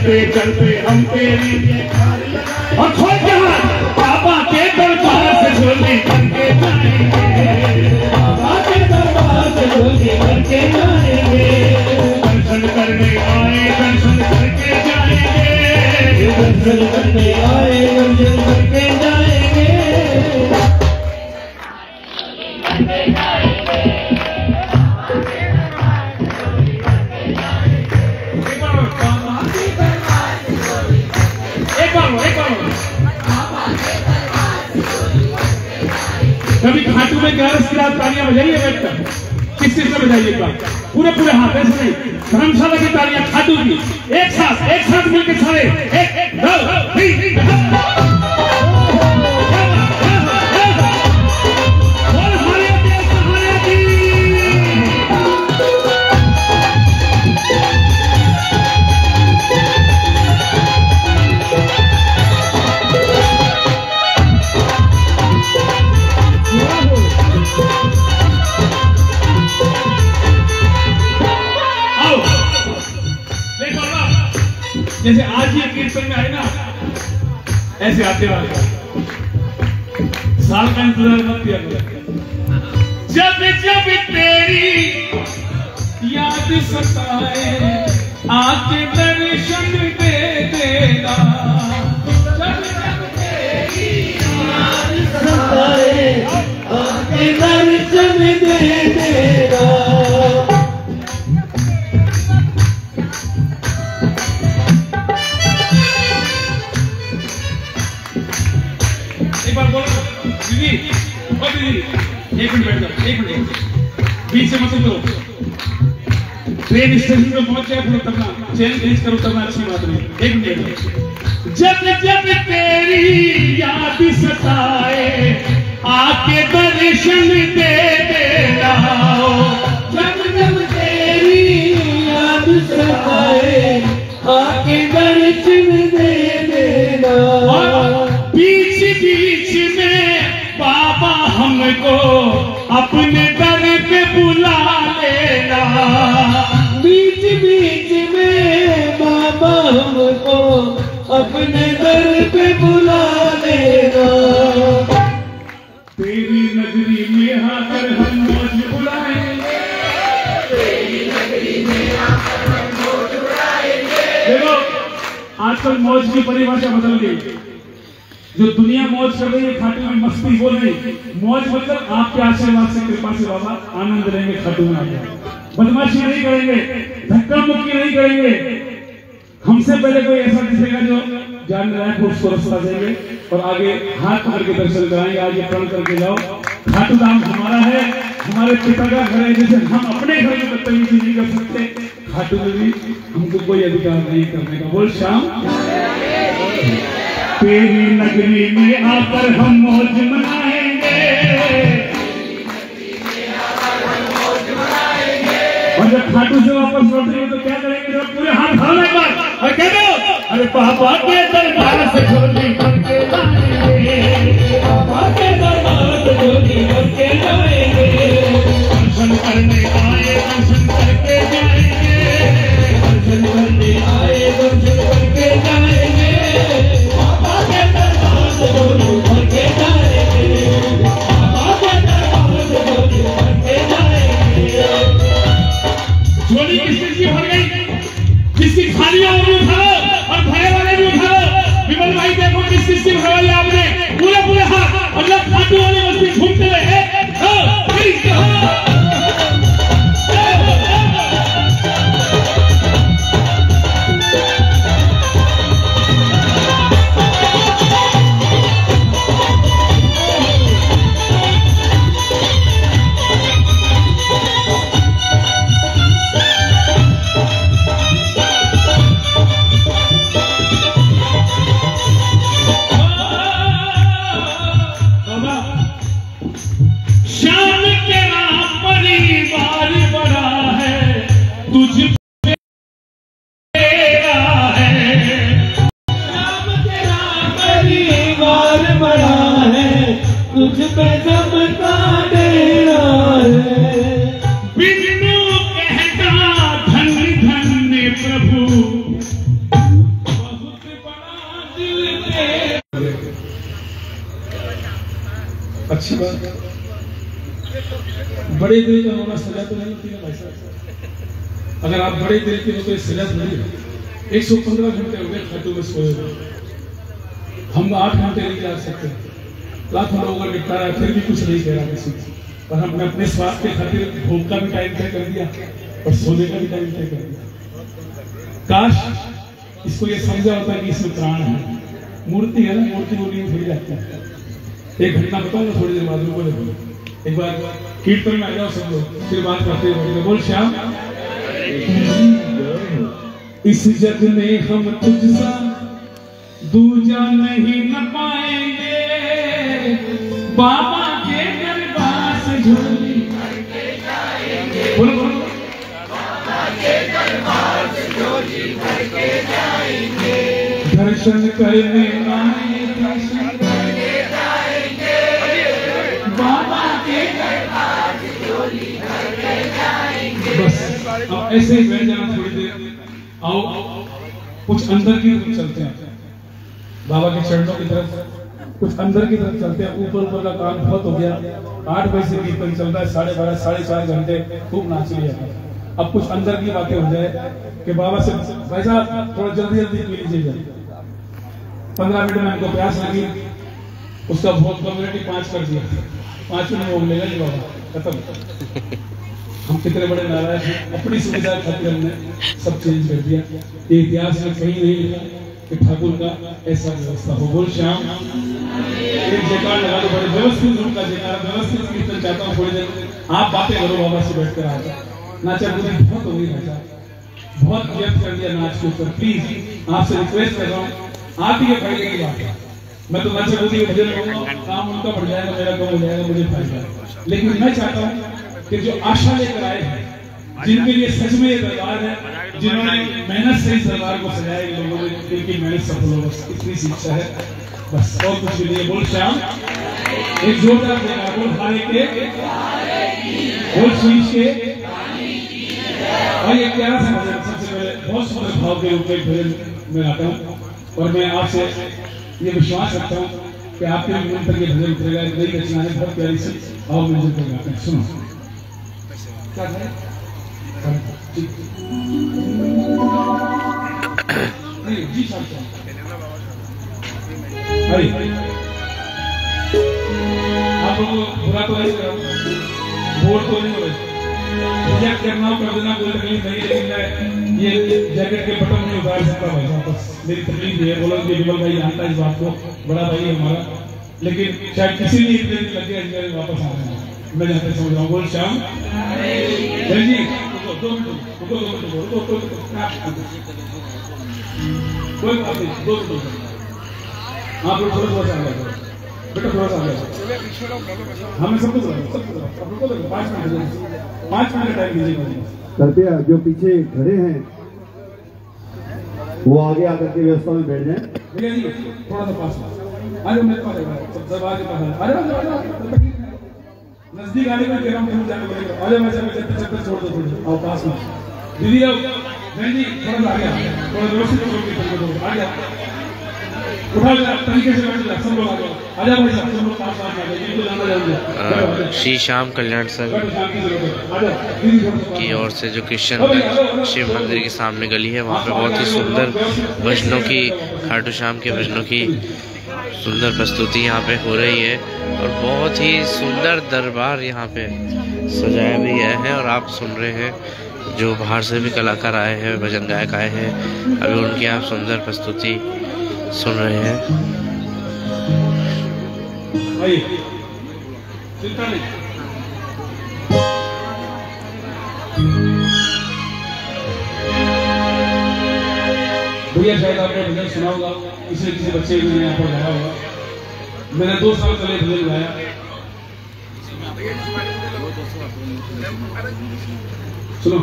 चलते चलते हम तेरी और खोल के हाथ बाबा के दरबार से झोली करके जाएंगे, बाबा के दरबार से झोली करके जाएंगे। दर्शन करने आए दर्शन करके जाएंगे, दर्शन करने आए दर्शन करके जाएंगे। कभी खाटू में ग्यारह की रात तालियां बजाइए बैठकर, किस चीज से बजाइएगा? पूरे पूरे हाथ ऐसे नहीं, धर्मशाला की तालियां खाटू की, एक साथ मिलकर सारे एक दो तीन। जैसे आज ये कीर्तन में आए ना, ऐसे आते वाले साल का इंतजार मत किया करो। जब जब तेरी याद सताए आके दर्शन दे देना, जब जब तेरी याद सताए आके दर्शन दे देना। एक मिनट बीच से मत करो। ट्रेन स्टेशन पे पहुंच जाए फिर उतरना, चेन चेंज कर उतरना अच्छी बात नहीं। एक मिनट। जब जब तेरी याद सताए आके दर्शन दे देना, जब जब तेरी याद सताए आके दर्शन दे देना। बीच बीच में बाबा हमको अपने दर पे बुला लेना, बीच बीच में बाबा हमको अपने दर पे बुला लेना। तेरी नगरी में आकर हम मौज उड़ाएंगे, तेरी नगरी में आकर हम मौज उड़ाएंगे। देखो आजकल मौज की परिभाषा बदल गई। जो दुनिया मौज कर रही है, खाटू में मस्ती हो रही, मौज मतलब आपके आशीर्वाद से कृपा से बाबा आनंद रहेंगे। खाटू में आकर बदमाशी नहीं करेंगे, धक्का मुक्की नहीं करेंगे। हमसे पहले कोई ऐसा दिखेगा जो जान रहा है उसको रास्ता देंगे और आगे हाथ पकड़ के दर्शन कराएंगे। आज ये प्रण करके जाओ, खाटू धाम हमारा है, हमारे पिता का घर है। जैसे हम अपने घर में बदतमीजी नहीं कर सकते, खाटू में भी हमको कोई अधिकार नहीं करने का। बोल श्याम। तेरी नगरी में आकर हम मौज मनाएंगे, और जब खाटू से वापस लौटेंगे तो क्या करेंगे? जब पूरे हाथ हाथ पर और कह दो, अरे बाबा के दरबार से झोली करके जाएंगे, बाबा के दरबार से झोली करके जाएंगे। दर्शन करने आए दर्शन करके जाएंगे, दर्शन करने आए दर्शन करके जाएंगे। झोली किस चीज की भर गई? जिसकी खाली है वो भी उठाओ और भरे वाले भी उठाओ। विमल भाई देखो किस चीज की भरवाई आपने, पूरे पूरे हाथ मतलब खाटू वाली मस्ती घूमते हुए। श्याम के नाम अच्छी बात। बड़े दिल का होना सजा तो नहीं होती है भाई साहब। अगर आप बड़े दिल के हो तो सजा थोड़ी है। 115 घंटे हो गए खाटू में सोए हुए, हम 8 घंटे नहीं जा सकते। लाखों लोगों का निपटारा है, फिर भी कुछ नहीं कह रहा किसी को। पर हमने अपने स्वास्थ्य के खातिर भूख का भी टाइम तय कर दिया और सोने का भी टाइम तय कर दिया। काश इसको ये समझा होता कि इसमें प्राण है। मूर्ति है ना, मूर्ति वो नहीं थोड़ी जाती है। एक घटना बताऊंगा थोड़ी देर बाद में। बोले एक बार कीर्तन में आ जाओ सब लोग, फिर बात करते हैं। बोल श्याम, इस जग में हम तुझसा दूजा नहीं न पाएंगे, बाबा के दरबार से झोली भर के जाएंगे। बोलो बोलो, बाबा के दरबार से झोली भर के जाएंगे। दर्शन करने आए, दर्शन करने जाएंगे, बाबा के दरबार से झोली भर के जाएंगे। बस अब ऐसे ही बैठ जाना थोड़ी देर। आओ कुछ अंदर की तरफ चलते हैं, बाबा के चरणों की तरफ, कुछ अंदर की तरफ चलते हैं। ऊपर ऊपर का काम बहुत हो गया। 8 बजे से कीर्तन चल रहा है, 12:30 साढ़े 4 घंटे खूब नाच लिया। अब कुछ अंदर की बातें हो जाए कि बाबा से भाई साहब थोड़ा जल्दी जल्दी पी लीजिए। 15 मिनट में हमको प्यास लगी, उसका भोग कम्युनिटी 5 कर दिया। 5 मिनट भोग लेगा जी बाबा, खत्म। हम कितने बड़े नाराज हैं, अपनी सुविधा खातिर हमने सब चेंज कर दिया। ये इतिहास में कहीं नहीं लिखा कि ठाकुर का ऐसा व्यवस्था हो। बोल श्याम, एक जयकार लगा दो, बड़े व्यवस्थित रूप का जयकार, व्यवस्थित कीर्तन चाहता हूँ। थोड़ी देर आप बातें करो बाबा से बैठ कर। आकर नाचा मुझे बहुत हो गई भाई, बहुत व्यक्त कर दिया नाच के ऊपर। प्लीज आपसे रिक्वेस्ट कर रहा हूँ, आप ही फायदे की बात है। मैं तो नाचा बुद्धि भजन करूंगा, काम उनका बढ़ जाएगा, मेरा कम हो जाएगा, मुझे फायदा। लेकिन मैं चाहता हूँ कि जो आशा लेकर आए हैं, जिनके लिए सच में ये दरबार है, जिन्होंने मेहनत से इस दरबार को सजाया, लोगों ने इनकी मेहनत सफल हो, बस इतनी शिक्षा है, बस और कुछ भी नहीं। बोल श्याम, एक जोरदार देगा। बोल हारे के, बोल शीश के। और ये प्यारा सा भजन सबसे पहले बहुत सुंदर भाव के रूप में भजन में गाता हूँ, और मैं आपसे ये विश्वास रखता हूँ कि आपके मन पर ये भजन उतरेगा। नई रचना है, बहुत प्यारी सी, और मिलजुल कर गाते हैं। सुनो क्या है? नहीं जी साहब, आप लोग बुरा तो नहीं करो, वोट तो नहीं बोले, रिजेक्ट करना कर देना, कोई तकलीफ नहीं। लेकिन मैं ये जैकेट के बटन नहीं उतार सकता भाई साहब, बस मेरी तकलीफ है। बोलो कि विमल भाई जानता है इस बात को, बड़ा भाई है हमारा, लेकिन शायद किसी ने इतने दिन लग गया वापस आ रहे हैं। मैं जाते समझ रहा हूँ। बोल श्याम जी, कोई बात नहीं, 2 मिनट आप लोग थोड़ा सा बेटा, थोड़ा सा हमें सब कुछ 5 मिनट टाइम दीजिए। कृपया जो पीछे खड़े हैं वो आगे आकर के व्यवस्था में बैठ जाएं। भैया जी थोड़ा सा पास अरे मेरे पास सब आगे पास। अरे नजदीक आने में कह रहा हूँ, जाने बोलेगा। अरे मैं चक्कर छोड़ दो थोड़ी, आओ पास में। दीदी आओ, बहन जी थोड़ा सा आ गया, थोड़ा व्यवस्थित आ गया, उठा लिया तरीके से बैठ लिया। सब लोग आ जाओ, आ जाओ भाई साहब, सब लोग पास आ जाए, इनको जाना जाएंगे। श्री श्याम कल्याण संघ की ओर से जो किशन शिव मंदिर के सामने गली है, वहाँ पे बहुत ही सुंदर भजनों की, खाटू श्याम के भजनों की सुंदर प्रस्तुति यहाँ पे हो रही है, और बहुत ही सुंदर दरबार यहाँ पे सजाया भी गया है। और आप सुन रहे हैं जो बाहर से भी कलाकार आए हैं, भजन गायक आए हैं, अभी उनकी आप सुंदर प्रस्तुति सुन रहे हैं। भैया शायद आपने भजन सुना होगा, किसी बच्चे ने यहाँ पर गाया होगा। मैंने 2 साल पहले भजन गाया। सुनो,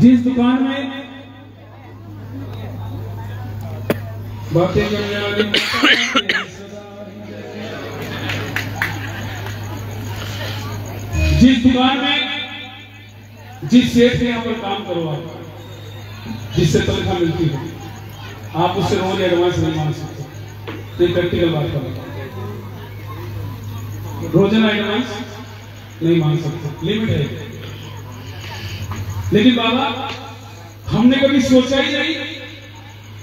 जिस दुकान में बातें करने वाली, जिस दुकान में जिस सेठ के यहाँ पर काम करो, आप जिससे तनख्वाह मिलती है, आप उससे रोज एडवांस नहीं मांग सकते। तो एक प्रैक्टिकल बात करो, रोजाना एडवांस नहीं मांग सकते, लिमिट है। लेकिन बाबा हमने कभी सोचा ही नहीं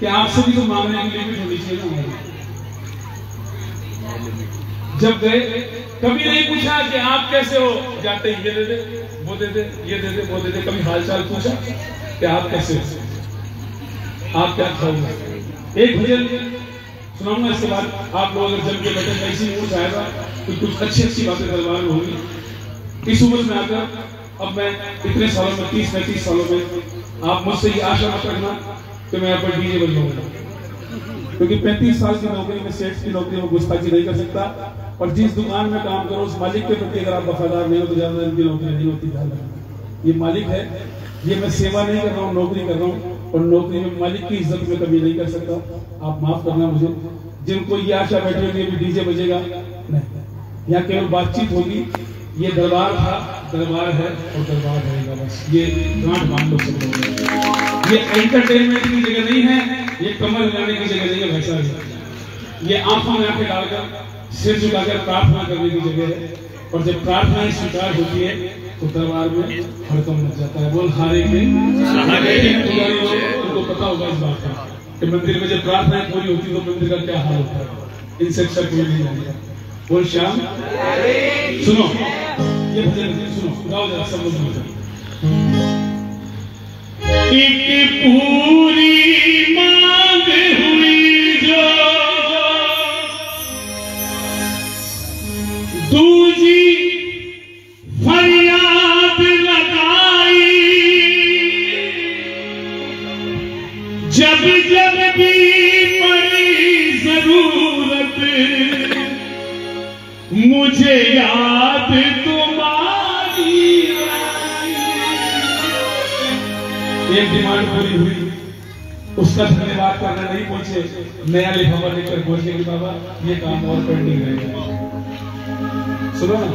कि आपसे भी तो मांगने की लिमिट होनी चाहिए ना हमारी। जब गए कभी नहीं पूछा कि आप कैसे हो, जाते ये दे दे वो दे दे ये दे दे वो दे दे। कभी हालचाल पूछा कि आप कैसे हो, आप क्या खाओगे। एक भजन सुनाऊंगा, इसके बाद आप लोग अगर जम के बैठे ऐसी मूड आएगा तो कुछ अच्छी अच्छी बातें दरबार में होगी। इस उम्र में आकर अब मैं इतने सालों में 30-35 सालों में आप मुझसे ये आशा मत रखना कि मैं यहाँ पर डीजे बजाऊंगा, क्योंकि 35 साल की नौकरी में, सेठ की नौकरी में गुस्ताखी नहीं कर सकता। और जिस दुकान में काम करो उस मालिक के प्रति अगर आप वफादार नहीं हो तो ज्यादा इनकी नौकरी नहीं होती। ध्यान रखना, ये मालिक है, ये मैं सेवा नहीं कर रहा हूँ, नौकरी कर रहा हूँ, और नौकरी में मालिक की इज्जत में कभी नहीं कर सकता। आप माफ करना मुझे। जिनको ये आशा बैठी होगी अभी डीजे बजेगा, नहीं, यहाँ केवल बातचीत होगी। ये दरबार था, दरबार है और दरबार रहेगा, बस ये गांठ बांध लो सब लोग। ये एंटरटेनमेंट की जगह नहीं है, ये कमर लगाने की जगह नहीं है, वैसा है। ये आंखों में आंखें डालकर सिर झुकाकर प्रार्थना करने की जगह है। और जब प्रार्थनाएं स्वीकार होती है तो दरबार में हड़कंप मच जाता है। बोल हारे के उनको पता होगा इस बात का कि मंदिर में जब प्रार्थनाएं पूरी होती तो मंदिर का क्या हाल होता है। इनसे अच्छा कोई नहीं जानेगा। बोल श्याम, सुनो ये भजन सुनो, गाओ जरा सब लोग। एक पूरी मांग हुई जो दूजी फरियाद लगाई, जब जब भी पड़ी जरूरत मुझे याद तुम्हारी। एक डिमांड पूरी हुई, उसका धन्यवाद करना नहीं पहुंचे, नया लिफाफा लेकर पहुंचे कि बाबा ये काम और पेंडिंग रहेगा। सुनो ना,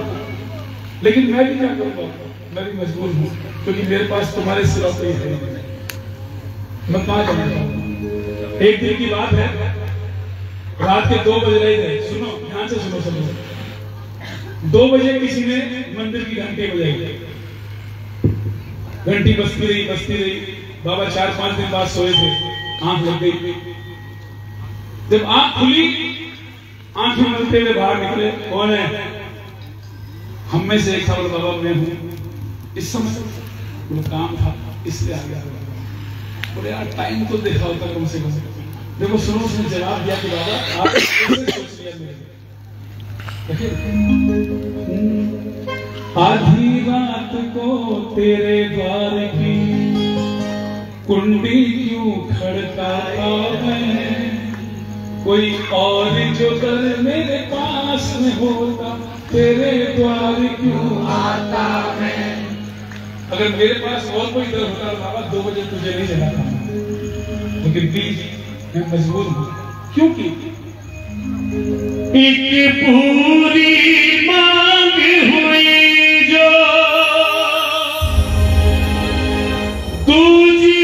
लेकिन मैं भी क्या करूंगा, मैं भी मजबूर हूं, क्योंकि मेरे पास तुम्हारे सिवा कोई है नहीं। मैं कहां जाऊंगा। एक दिन की बात है, रात के 2 बज रहे थे। सुनो ध्यान से सुनो सब लोग। 2 बजे किसी ने मंदिर की घंटी बजाई, घंटी बजती रही। बाबा 4-5 दिन बाद सोए थे, आंख लग गई। जब आंख खुली, आंखें मलते हुए बाहर निकले। कौन है? हम में से एक था। बाबा मैं हूं। इस समय वो काम था इसलिए आ गया। बोले यार टाइम तो देखा होता कम से कम। देखो सुनो, उसने जवाब दिया कि बाबा आप कैसे सोच लिया मेरे। आधी रात को तेरे द्वार की कुंडी क्यों खड़काता है, कोई और जो कल मेरे पास में होता तेरे द्वार क्यों आता है। अगर मेरे पास और कोई दर होता बाबा 2 बजे तुझे नहीं जगाता, लेकिन प्लीज मैं मजबूर हूं, क्योंकि एक पूरी मांग हुई जो दूजी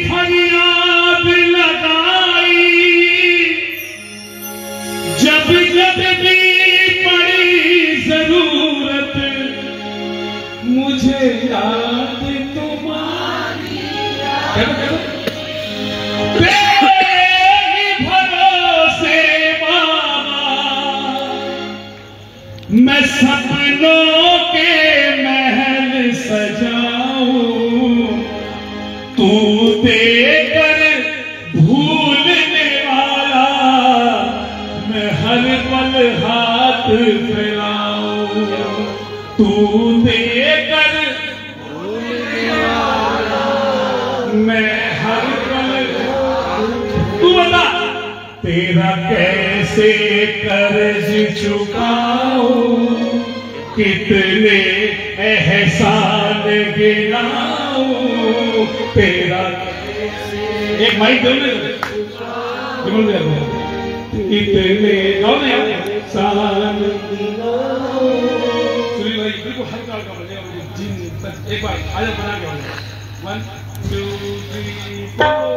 फरियाद लगाई, जब जब भी पड़ी जरूरत मुझे याद तुम्हारी। मैं सपनों के महल सजाऊं, तू देकर भूलने वाला मैं हर पल हाथ फैलाऊं, तू देकर भूलने वाला मैं हर पल। तू बता तेरा कैसे कर्ज चुकाऊं, कितने एहसान गिनाऊं, तेरा एक माइक दो ना, कितने एहसान गिनाऊं। सुनील भाई बिल्कुल हल्का हल्का बजेगा, एक बार आजा बना के 1 2 3 4।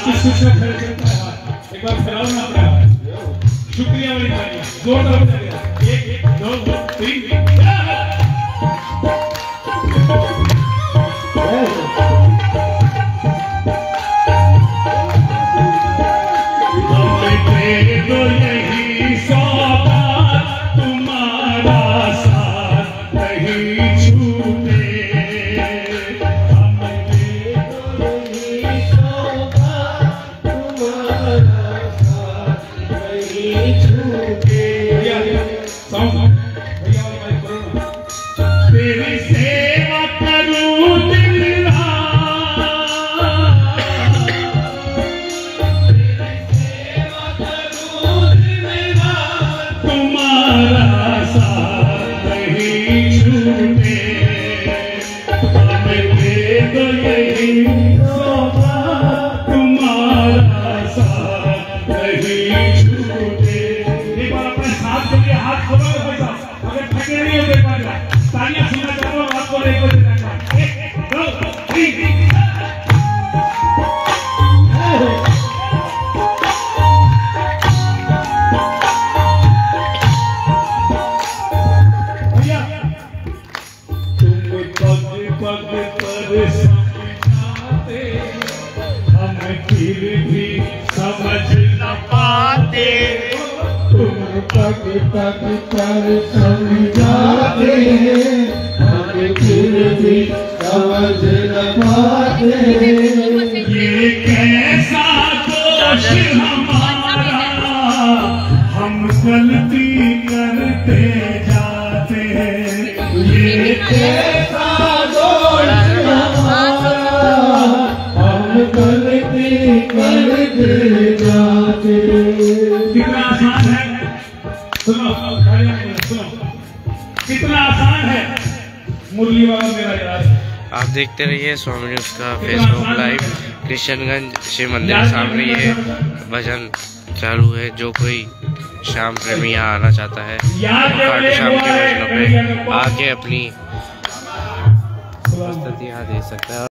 आपकी शिक्षा एक बार फैलाओ ना अपना। शुक्रिया वाली तालियां जोरदार तालियां। 1 2 3 तो यही सौगात तुम्हारा साथ नहीं छूटे। तेरी सेवा करूं दिन रात, तुम्हारा साथ नहीं छूटे। हमें दे दो यही सौगात तुम्हारा साथ नहीं छूटे। एक बार अपने साथ के लिए हाथ खोलो भाई साहब, अगर थके नहीं हो देख पाएगा तालियां सुनना चाहूंगा आपको। एक बार 1 2 3 भैया तुम पग पग पर समझाते, हम फिर भी समझ न पाते। तुम पग पग पर समझाते, हम फिर भी समझ न पाते। ये कैसा दोष हमारा, हम गलती करते जाते हैं। ये कैसा दोष हमारा, हम गलती करते जाते। कितना आसान है, सुनो सुनो, कितना आसान है मुरली वाला मेरा यार। आप देखते रहिए स्वामी न्यूज़ का फेसबुक लाइव। किशनगंज शिव मंदिर के सामने ये भजन चालू है। जो कोई शाम प्रेमी यहाँ आना चाहता है खाटू श्याम के भजनों पे आके अपनी उपस्थिति यहाँ दे सकता है।